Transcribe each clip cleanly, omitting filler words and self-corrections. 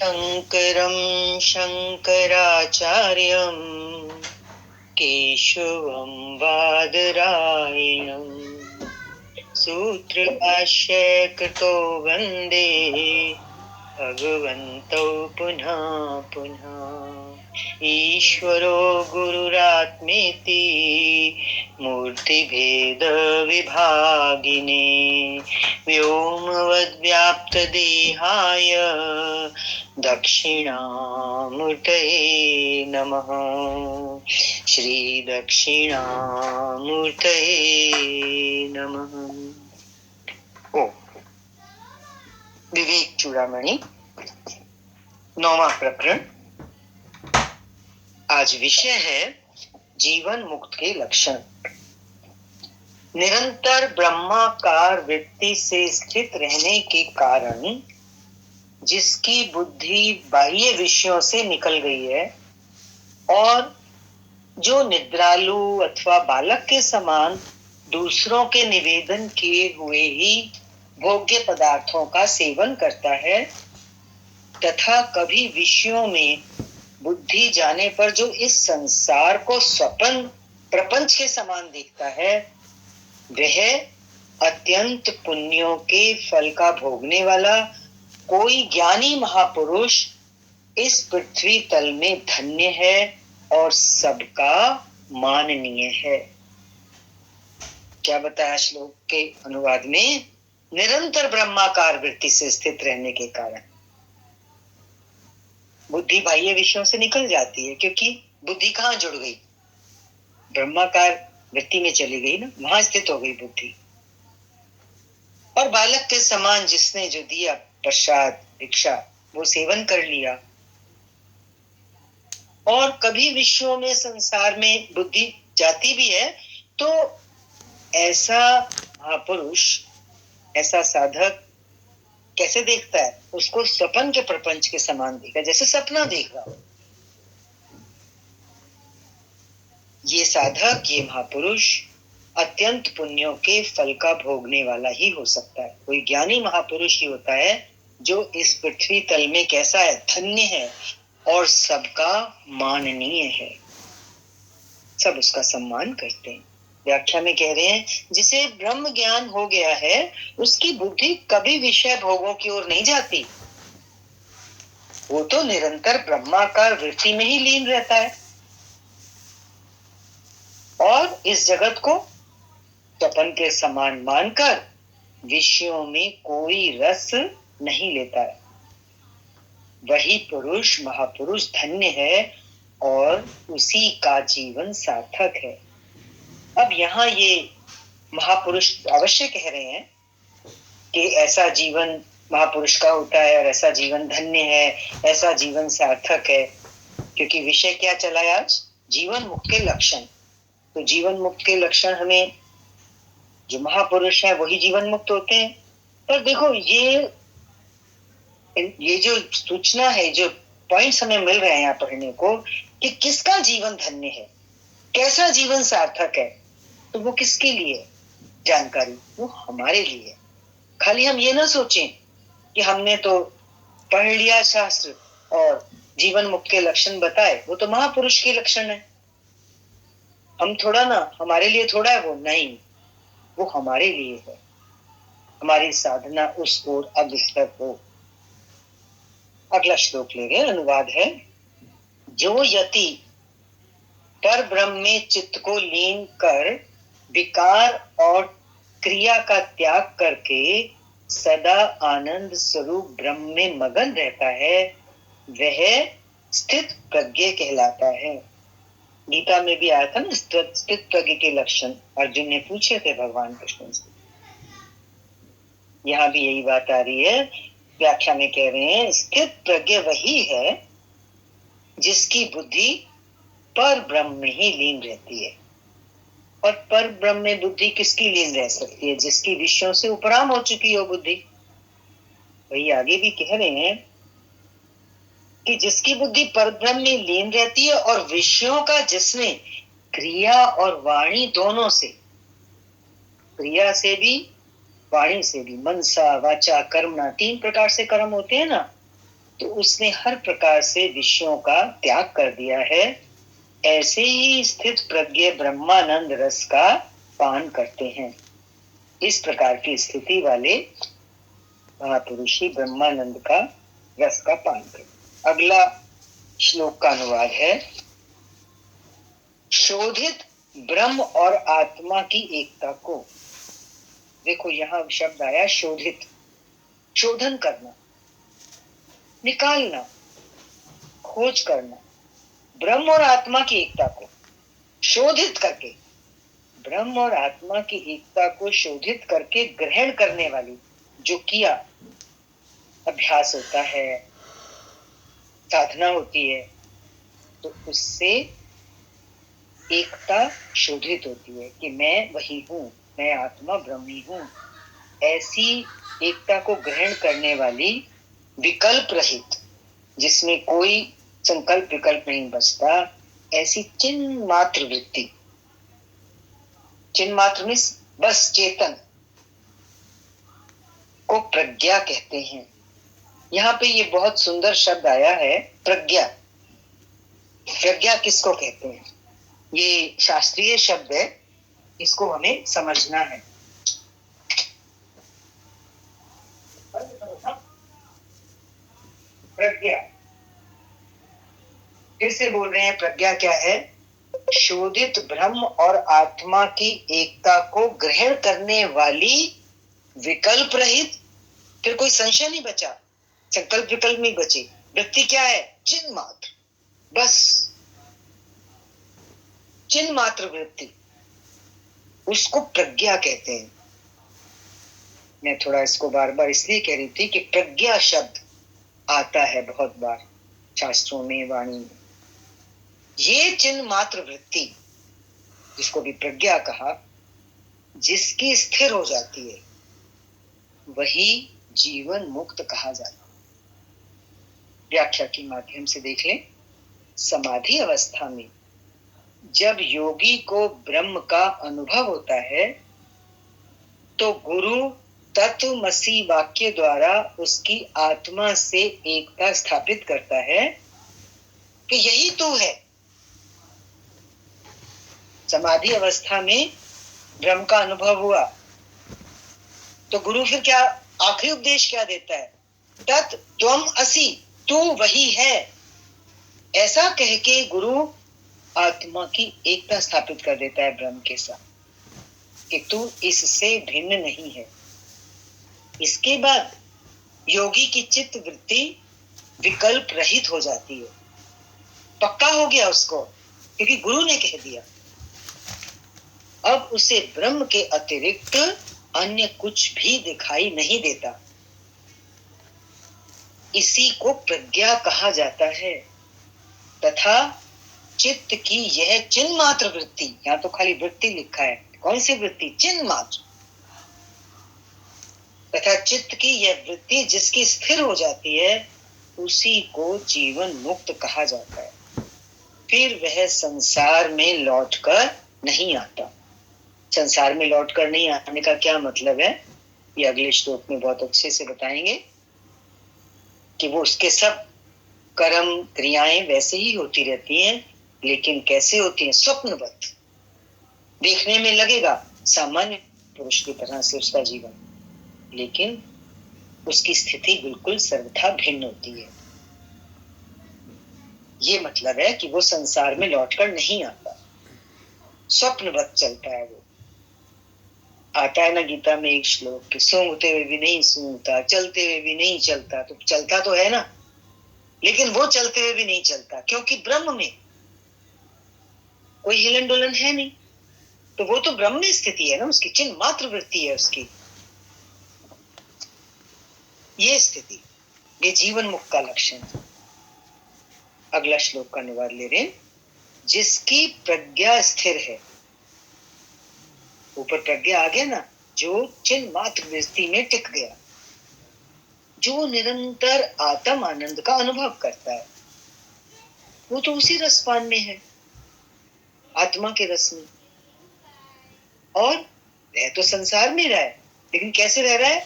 शङ्करं शङ्कराचार्यं केशवं बादरायणं सूत्रभाष्यकृतो वन्दे भगवन्तौ पुनः पुनः। ईश्वरो गुरुरात्मेति मूर्तिभेदविभागिने व्योमवद्व्याप्तदेहाय दक्षिणामूर्तये नमः। श्री दक्षिणामूर्तये नमः। ओ विवेक चूड़ामणि 9वां प्रकरण। आज विषय है जीवन मुक्त के लक्षण। निरंतर ब्रह्माकार वृत्ति से स्थित रहने के कारण जिसकी बुद्धि बाह्य विषयों से निकल गई है और जो निद्रालु अथवा बालक के समान दूसरों के निवेदन किए हुए ही भोग्य पदार्थों का सेवन करता है तथा कभी विषयों में बुद्धि जाने पर जो इस संसार को स्वप्न प्रपंच के समान देखता है, वह अत्यंत पुण्यों के फल का भोगने वाला कोई ज्ञानी महापुरुष इस पृथ्वी तल में धन्य है और सबका माननीय है। क्या बताया श्लोक के अनुवाद में? निरंतर ब्रह्माकार वृत्ति से स्थित रहने के कारण बुद्धि बाह्य विषयों से निकल जाती है, क्योंकि बुद्धि कहाँ जुड़ गई? ब्रह्माकार वृत्ति में चली गई ना, वहां स्थित हो गई बुद्धि। और बालक के समान जिसने जो दिया प्रसाद भिक्षा वो सेवन कर लिया और कभी विषयों में संसार में बुद्धि जाती भी है, तो ऐसा महापुरुष ऐसा साधक कैसे देखता है? उसको स्वप्न के प्रपंच के समान देखा, जैसे सपना देख रहा हो। ये साधक, ये महापुरुष अत्यंत पुण्यों के फल का भोगने वाला ही हो सकता है। कोई ज्ञानी महापुरुष ही होता है जो इस पृथ्वी तल में कैसा है? धन्य है और सबका माननीय है, सब उसका सम्मान करते हैं। व्याख्या में कह रहे हैं, जिसे ब्रह्म ज्ञान हो गया है उसकी बुद्धि कभी विषय भोगों की ओर नहीं जाती, वो तो निरंतर ब्रह्माकार वृत्ति में ही लीन रहता है और इस जगत को स्वप्न के समान मानकर विषयों में कोई रस नहीं लेता है। वही पुरुष महापुरुष धन्य है और उसी का जीवन सार्थक है। अब यहाँ ये महापुरुष अवश्य कह रहे हैं कि ऐसा जीवन महापुरुष का होता है और ऐसा जीवन धन्य है, ऐसा जीवन सार्थक है, क्योंकि विषय क्या चला है आज? जीवन मुक्त के लक्षण। तो जीवन मुक्त के लक्षण हमें जो महापुरुष है वही जीवन मुक्त होते हैं। पर देखो ये जो सूचना है, जो पॉइंट्स हमें मिल रहे हैं यहाँ पढ़ने को कि किसका जीवन धन्य है, कैसा जीवन सार्थक है, तो वो किसके लिए जानकारी? वो हमारे लिए। खाली हम ये ना सोचें कि हमने तो पढ़ लिया शास्त्र और जीवन मुक्त के लक्षण बताए, वो तो महापुरुष के लक्षण है, हम थोड़ा ना, हमारे लिए थोड़ा है वो, नहीं, वो हमारे लिए है। हमारी साधना उस ओर अग्रसर हो। अगला श्लोक ले गए, अनुवाद है। जो यति पर ब्रह्म में चित्त को लीन कर विकार और क्रिया का त्याग करके सदा आनंद स्वरूप ब्रह्म में मगन रहता है, वह स्थित प्रज्ञ कहलाता है। गीता में भी आया था ना स्थित प्रज्ञ के लक्षण, अर्जुन ने पूछे थे भगवान कृष्ण से। यहाँ भी यही बात आ रही है। व्याख्या में कह रहे हैं, स्थित प्रज्ञ वही है जिसकी बुद्धि पर ब्रह्म में ही लीन रहती है। और पर ब्रह्म में बुद्धि किसकी लीन रह सकती है? जिसकी विषयों से उपराम हो चुकी हो बुद्धि। वही आगे भी कह रहे हैं कि जिसकी बुद्धि पर ब्रह्म में लीन रहती है और विषयों का जिसने क्रिया और वाणी दोनों से, क्रिया से भी वाणी से भी, मनसा वाचा कर्मणा, 3 प्रकार से कर्म होते हैं ना, तो उसने हर प्रकार से विषयों का त्याग कर दिया है। ऐसे ही स्थित प्रज्ञ ब्रह्मानंद रस का पान करते हैं। इस प्रकार की स्थिति वाले महापुरुष ही ब्रह्मानंद का रस का पान करते। अगला श्लोक का अनुवाद है, शोधित ब्रह्म और आत्मा की एकता को। देखो यहां शब्द आया शोधित, शोधन करना, निकालना, खोज करना। ब्रह्म और आत्मा की एकता को शोधित करके, ब्रह्म और आत्मा की एकता को शोधित करके ग्रहण करने वाली जो किया अभ्यास होता है, साधना होती है, तो उससे एकता शोधित होती है कि मैं वही हूं, मैं आत्मा ब्रह्मी हूं। ऐसी एकता को ग्रहण करने वाली विकल्प रहित, जिसमें कोई संकल्प विकल्प नहीं बचता, ऐसी चिन्ह मात्र वृत्ति, चिन्ह मात्र में बस चेतन को प्रज्ञा कहते हैं। यहाँ पे ये बहुत सुंदर शब्द आया है प्रज्ञा। प्रज्ञा किसको कहते हैं? ये शास्त्रीय शब्द है, इसको हमें समझना है। प्रज्ञा, फिर से बोल रहे हैं, प्रज्ञा क्या है? शोधित ब्रह्म और आत्मा की एकता को ग्रहण करने वाली विकल्प रहित, फिर कोई संशय नहीं बचा, संकल्प विकल्प नहीं बचे, वृत्ति क्या है? चिन्ह मात्र, बस चिन्ह मात्र वृत्ति, उसको प्रज्ञा कहते हैं। मैं थोड़ा इसको बार बार इसलिए कह रही थी कि प्रज्ञा शब्द आता है बहुत बार शास्त्रों में, वाणी में। ये चिन्ह मात्र वृत्ति, जिसको भी प्रज्ञा कहा, जिसकी स्थिर हो जाती है, वही जीवन मुक्त कहा जाता है। व्याख्या के माध्यम से देख लें। समाधि अवस्था में जब योगी को ब्रह्म का अनुभव होता है, तो गुरु तत्वमसि वाक्य द्वारा उसकी आत्मा से एकता स्थापित करता है कि यही तू है। समाधि अवस्था में ब्रह्म का अनुभव हुआ, तो गुरु फिर क्या आखिरी उपदेश क्या देता है? तत् त्वम असि, तू वही है। ऐसा कह के गुरु आत्मा की एकता स्थापित कर देता है ब्रह्म के साथ कि तू इससे भिन्न नहीं है। इसके बाद योगी की चित्त वृत्ति विकल्प रहित हो जाती है, पक्का हो गया उसको, क्योंकि गुरु ने कह दिया। अब उसे ब्रह्म के अतिरिक्त अन्य कुछ भी दिखाई नहीं देता। इसी को प्रज्ञा कहा जाता है। तथा चित्त की यह चिन्ह मात्र वृत्ति, यहां तो खाली वृत्ति लिखा है, कौन सी वृत्ति? चिन्ह मात्र। तथा चित्त की यह वृत्ति जिसकी स्थिर हो जाती है, उसी को जीवन मुक्त कहा जाता है। फिर वह संसार में लौटकर नहीं आता। संसार में लौटकर नहीं आने का क्या मतलब है, ये अगले श्लोक में बहुत अच्छे से बताएंगे कि वो उसके सब कर्म क्रियाएं वैसे ही होती रहती हैं, लेकिन कैसे होती हैं? स्वप्नवत। देखने में लगेगा सामान्य पुरुष की तरह से उसका जीवन, लेकिन उसकी स्थिति बिल्कुल सर्वथा भिन्न होती है। ये मतलब है कि वो संसार में लौटकर नहीं आता, स्वप्नवत चलता है। वो आता है ना गीता में एक श्लोक कि सूंघते हुए भी नहीं सूंघता, चलते हुए भी नहीं चलता। तो चलता तो है ना, लेकिन वो चलते हुए भी नहीं चलता, क्योंकि ब्रह्म में कोई हिलन डुलन है नहीं। तो वो तो ब्रह्म में स्थिति है ना, उसकी चिन्ह मात्र वृत्ति है उसकी। ये स्थिति, ये जीवन मुक्त का लक्षण है। अगला श्लोक का अनुवाद ले रहे, जिसकी प्रज्ञा स्थिर है। ऊपर प्रज्ञा आ गया ना, जो चिन्ह मात्र वृत्ति में टिक गया, जो निरंतर आत्म आनंद का अनुभव करता है, वो तो उसी रसपान में है, आत्मा के रस में। और वह तो संसार में रहा है, लेकिन कैसे रह रहा है?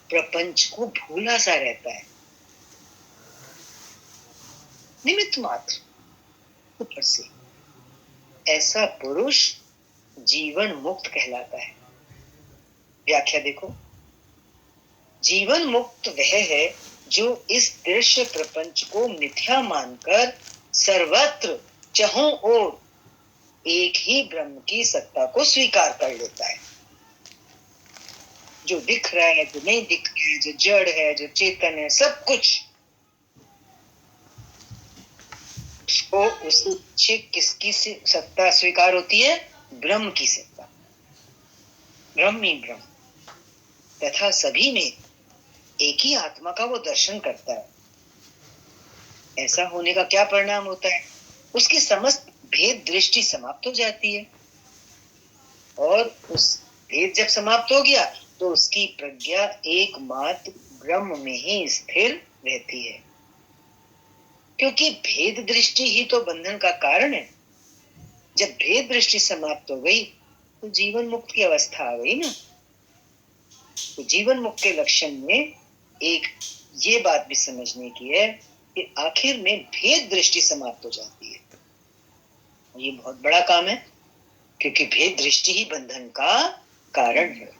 प्रपंच को भूला सा रहता है। निमित्त मात्र ऊपर से। ऐसा पुरुष जीवन मुक्त कहलाता है। व्याख्या देखो, जीवन मुक्त वह है जो इस दृश्य प्रपंच को मिथ्या मानकर सर्वत्र चहुं ओर एक ही ब्रह्म की सत्ता को स्वीकार कर लेता है। जो दिख रहा है, जो नहीं दिख रहा है, जो जड़ है, जो चेतन है, सब कुछ उसको उससे पीछे किसकी सत्ता स्वीकार होती है? ब्रह्म की सत्ता। ब्रह्म ही ब्रह्म तथा सभी में एक ही आत्मा का वो दर्शन करता है। ऐसा होने का क्या परिणाम होता है? उसकी समस्त भेद दृष्टि समाप्त हो जाती है, और उस भेद जब समाप्त हो गया तो उसकी प्रज्ञा एकमात्र ब्रह्म में ही स्थिर रहती है। क्योंकि भेद दृष्टि ही तो बंधन का कारण है। जब भेद दृष्टि समाप्त हो गई तो जीवन मुक्त की अवस्था आ गई ना। तो जीवन मुक्त के लक्षण में एक ये बात भी समझने की है कि आखिर में भेद दृष्टि समाप्त हो जाती है। ये बहुत बड़ा काम है, क्योंकि भेद दृष्टि ही बंधन का कारण है।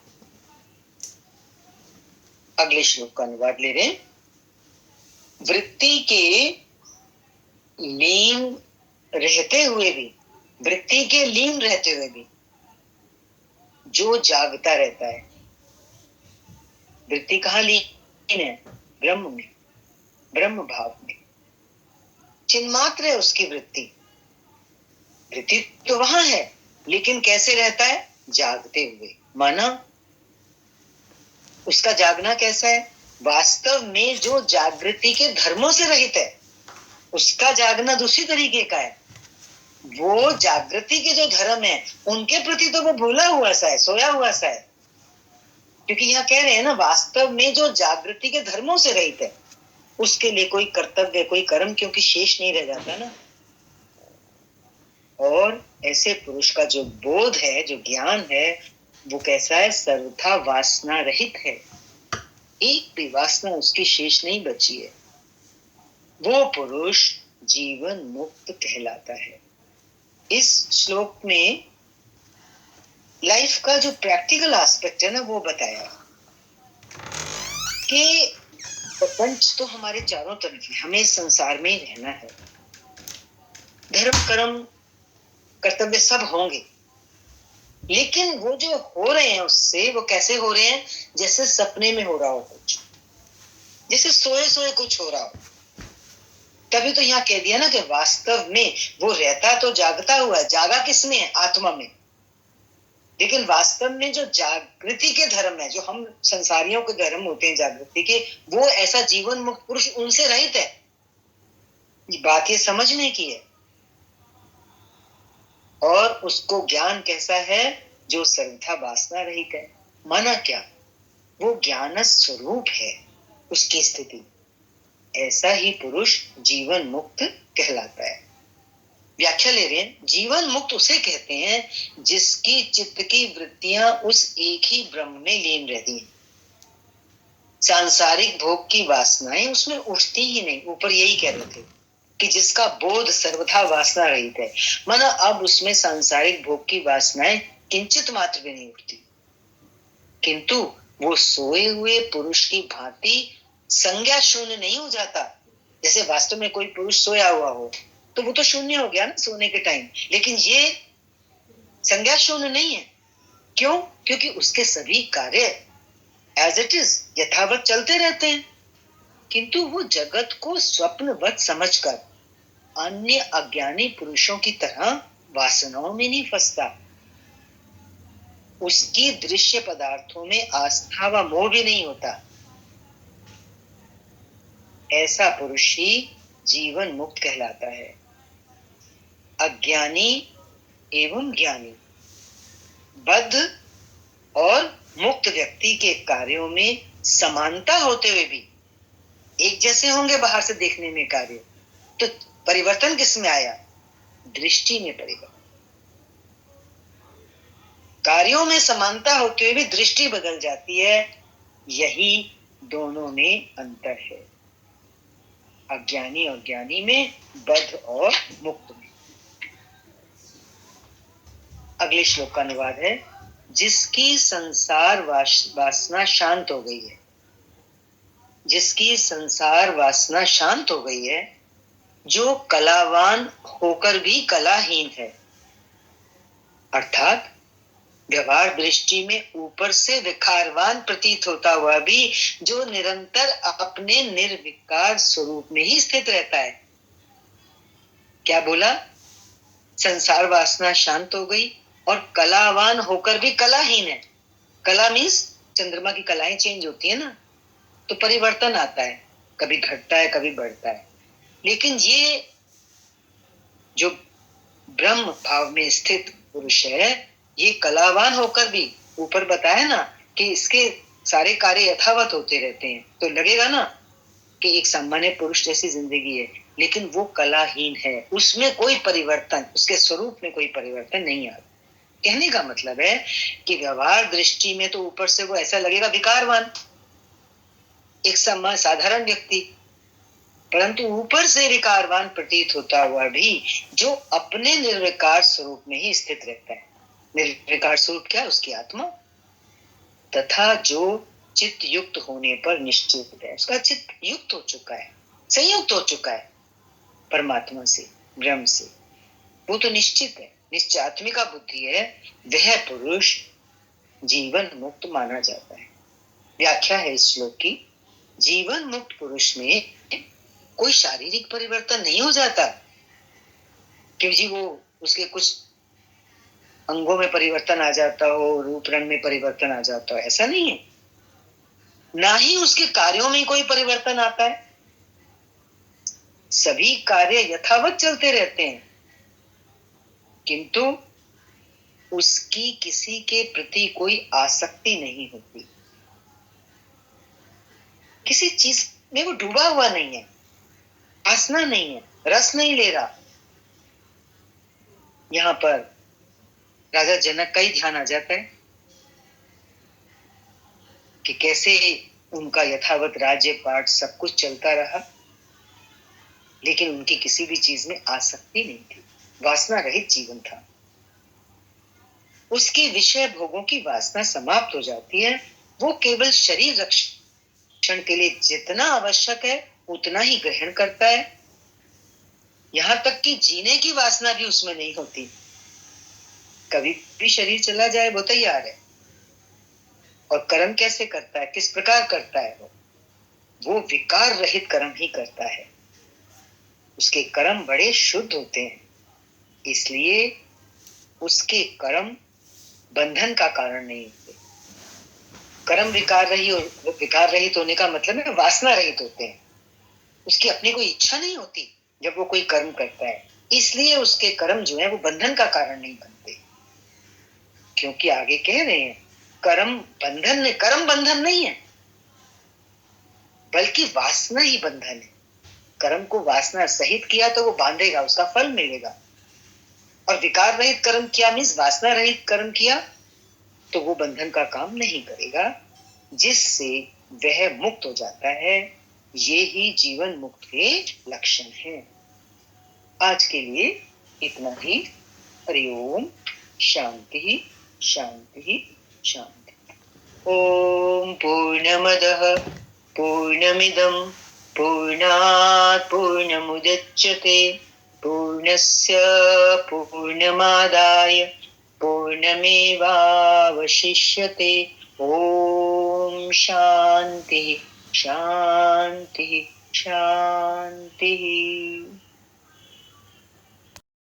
अगले श्लोक का अनुवाद ले रहे हैं। वृत्ति के लीन रहते हुए भी, वृत्ति के लीन रहते हुए भी जो जागता रहता है। वृत्ति कहाँ लीन है? ब्रह्म में, ब्रह्म भाव में। चिन्मात्र है उसकी वृत्ति। वृत्ति तो वहां है, लेकिन कैसे रहता है? जागते हुए। माना उसका जागना कैसा है? वास्तव में जो जागृति के धर्मों से रहित है, उसका जागना दूसरी तरीके का है। वो जागृति के जो धर्म है उनके प्रति तो वो भूला हुआ सा है, सोया हुआ सा है। क्योंकि यहाँ कह रहे हैं ना, वास्तव में जो जागृति के धर्मों से रहित है उसके लिए कोई कर्तव्य, कोई कर्म क्योंकि शेष नहीं रह जाता ना। और ऐसे पुरुष का जो बोध है, जो ज्ञान है, वो कैसा है? सर्वथा वासना रहित है। एक भी वासना उसकी शेष नहीं बची है। वो पुरुष जीवन मुक्त कहलाता है। इस श्लोक में लाइफ का जो प्रैक्टिकल एस्पेक्ट है ना, वो बताया कि प्रपंच तो हमारे चारों तरफ है, हमें संसार में ही रहना है। धर्म कर्म कर्तव्य सब होंगे, लेकिन वो जो हो रहे हैं उससे, वो कैसे हो रहे हैं? जैसे सपने में हो रहा हो कुछ, जैसे सोए सोए कुछ हो रहा हो। तभी तो यहाँ कह दिया ना कि वास्तव में वो रहता तो जागता हुआ है। जागा किसमें है? आत्मा में। लेकिन वास्तव में जो जागृति के धर्म है, जो हम संसारियों के धर्म होते हैं जागृति के, वो ऐसा जीवन मुक्त पुरुष उनसे रहित है। ये बात ये समझने की है। और उसको ज्ञान कैसा है? जो सर्वथा वासना रहित है। माना क्या? वो ज्ञान स्वरूप है उसकी स्थिति। ऐसा ही पुरुष जीवन मुक्त कहलाता है। व्याख्या ले रहे हैं। जीवन मुक्त उसे कहते हैं जिसकी चित्त की वृत्तियां उस एक ही ब्रह्म में लीन रहती हैं। सांसारिक भोग की वासनाएं उसमें उठती ही नहीं। ऊपर यही कह रहे थे कि जिसका बोध सर्वथा वासना रहित है, माना अब उसमें सांसारिक भोग की वासनाएं किंचित मात्र भी नहीं उठती। किंतु वो सोए हुए पुरुष की भांति संज्ञा शून्य नहीं हो जाता। जैसे वास्तव में कोई पुरुष सोया हुआ हो तो वो तो शून्य हो गया ना सोने के टाइम, लेकिन ये संज्ञा शून्य नहीं है। क्यों? क्योंकि उसके सभी कार्य एज इट इज यथावत चलते रहते हैं। किंतु वो जगत को स्वप्नवत समझकर अन्य अज्ञानी पुरुषों की तरह वासनाओं में नहीं फंसता। उसकी दृश्य पदार्थों में आस्था व मोह भी नहीं होता। ऐसा पुरुष ही जीवन मुक्त कहलाता है। अज्ञानी एवं ज्ञानी, बद्ध और मुक्त व्यक्ति के कार्यों में समानता होते हुए भी एक जैसे होंगे बाहर से देखने में कार्य, तो परिवर्तन किसमें आया? दृष्टि में परिवर्तन। कार्यों में समानता होते हुए भी दृष्टि बदल जाती है। यही दोनों में अंतर है। अज्ञानी और ज्ञानी में, बद्ध और मुक्त में। अगले श्लोक का अनुवाद है, जिसकी संसार वासना शांत हो गई है, जिसकी संसार वासना शांत हो गई है, जो कलावान होकर भी कलाहीन है, अर्थात व्यवहार दृष्टि में ऊपर से विकारवान प्रतीत होता हुआ भी जो निरंतर अपने निर्विकार स्वरूप में ही स्थित रहता है। क्या बोला? संसार वासना शांत हो गई और कलावान होकर भी कलाहीन है। कला मीन्स चंद्रमा की कलाएं चेंज होती है ना, तो परिवर्तन आता है, कभी घटता है कभी बढ़ता है। लेकिन ये जो ब्रह्म भाव में स्थित पुरुष है, ये कलावान होकर भी, ऊपर बताया ना कि इसके सारे कार्य यथावत होते रहते हैं, तो लगेगा ना कि एक सामान्य पुरुष जैसी जिंदगी है, लेकिन वो कलाहीन है, उसमें कोई परिवर्तन, उसके स्वरूप में कोई परिवर्तन नहीं आता। कहने का मतलब है कि व्यवहार दृष्टि में तो ऊपर से वो ऐसा लगेगा विकारवान, एक सामान्य साधारण व्यक्ति, परंतु ऊपर से विकारवान प्रतीत होता हुआ भी जो अपने निर्विकार स्वरूप में ही स्थित रहता है। निर्विकार स्वरूप क्या? उसकी आत्मा। तथा जो चित्त युक्त होने पर निश्चित है, उसका चित्त युक्त हो चुका है, संयुक्त हो चुका है परमात्मा से, ब्रह्म से, वो तो निश्चित है, निश्चयात्मिका बुद्धि है, वह पुरुष जीवन मुक्त माना जाता है। व्याख्या है इस श्लोक की, जीवन मुक्त पुरुष में कोई शारीरिक परिवर्तन नहीं हो जाता कि जी वो उसके कुछ अंगों में परिवर्तन आ जाता हो, रूप रंग में परिवर्तन आ जाता हो, ऐसा नहीं है। ना ही उसके कार्यों में कोई परिवर्तन आता है, सभी कार्य यथावत चलते रहते हैं, किंतु उसकी किसी के प्रति कोई आसक्ति नहीं होती, किसी चीज में वो डूबा हुआ नहीं है, वासना नहीं है, रस नहीं ले रहा। यहां पर राजा जनक का ही ध्यान आ जाता है कि कैसे उनका यथावत राज्य पाठ सब कुछ चलता रहा, लेकिन उनकी किसी भी चीज में आसक्ति नहीं थी, वासना रहित जीवन था। उसके विषय भोगों की वासना समाप्त हो जाती है, वो केवल शरीर रक्षण के लिए जितना आवश्यक है उतना ही ग्रहण करता है, यहां तक कि जीने की वासना भी उसमें नहीं होती। कभी भी शरीर चला जाए वो तैयार है। और कर्म कैसे करता है, किस प्रकार करता है? वो विकार रहित कर्म ही करता है, उसके कर्म बड़े शुद्ध होते हैं, इसलिए उसके कर्म बंधन का कारण नहीं होते। कर्म विकार रहित होने का मतलब है वासना रहित होते हैं, उसकी अपनी कोई इच्छा नहीं होती जब वो कोई कर्म करता है, इसलिए उसके कर्म जो है वो बंधन का कारण नहीं बनते। क्योंकि आगे कह रहे हैं कर्म बंधन नहीं है, बल्कि वासना ही बंधन है। कर्म को वासना सहित किया तो वो बांधेगा, उसका फल मिलेगा। और विकार रहित कर्म किया मीन्स वासना रहित कर्म किया तो वो बंधन का काम नहीं करेगा, जिससे वह मुक्त हो जाता है। ये ही जीवन मुक्त के लक्षण है। आज के लिए इतना ही। हरि ओम। शांति शांति शांति। ओम पूर्णमदः पूर्णमिदं पूर्णात् पूर्णमुदच्यते पूर्णस्य पूर्णमादाय पूर्णमेवावशिष्यते। ओम शांति शांति शांति।